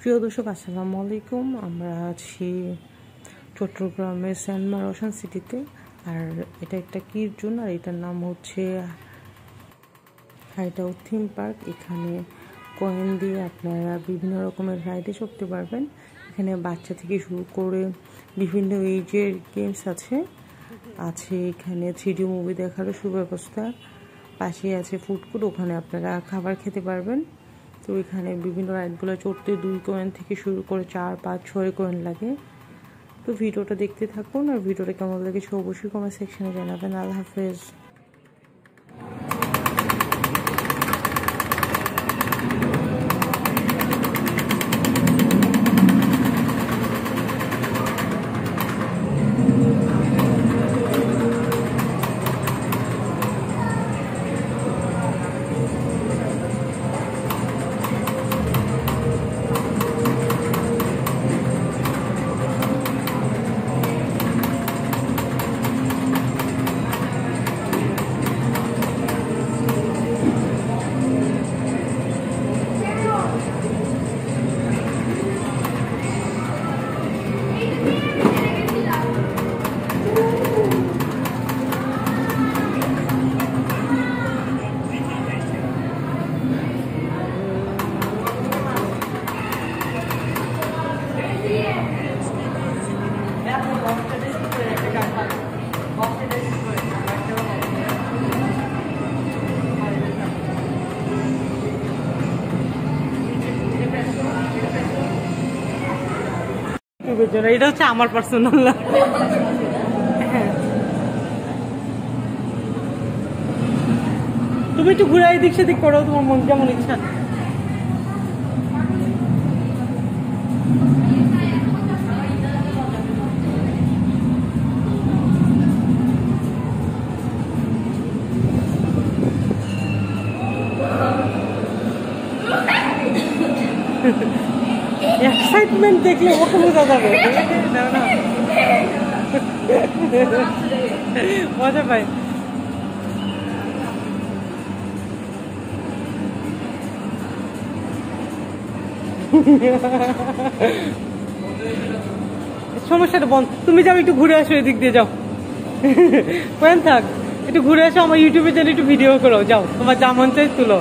প্রিয় দর্শক, আসসালামু আলাইকুম। আমরা আছি চট্টগ্রামের সেন্ট মার্টিন ওশান সিটিতে। আর এটা একটা কির জোন, আর এটার নাম হচ্ছে হাইডআউট থিম পার্ক। এখানে কয়েন দিয়ে আপনারা বিভিন্ন রকমের রাইডে চড়তে পারবেন। এখানে বাচ্চা থেকে শুরু করে বিভিন্ন এজের গেমস আছে। এখানে 3D মুভি দেখারও সুব্যবস্থা। পাশে আছে ফুড কোর্ট, ওখানে আপনারা খাবার খেতে পারবেন। তো এখানে বিভিন্ন রাইডগুলো চড়তে 2 কয়েন থেকে শুরু করে 4, 5, 6 কয়েন লাগে। তো ভিডিওটা দেখতে থাকুন, আর ভিডিওটা কেমন লেগেছে অবশ্যই কমেন্ট সেকশনে জানাবেন। আল্লাহ হাফেজ। এটা হচ্ছে আমার পার্সোনাল। তুমি একটু ঘুরে এদিক সেদিক করো, তোমার মন যেমন ইচ্ছা। এক্সাইটমেন্ট দেখলে ওকে বোঝা যাবে। মজা পাই। সমস্যাটা বন্ধ। তুমি যাও, একটু ঘুরে আসো, এদিক দিয়ে যাও। কোন থাক, একটু ঘুরে আসো, আমার ইউটিউবে চলে একটু ভিডিও করো। যাও, তোমার যা মন চাই তুলো।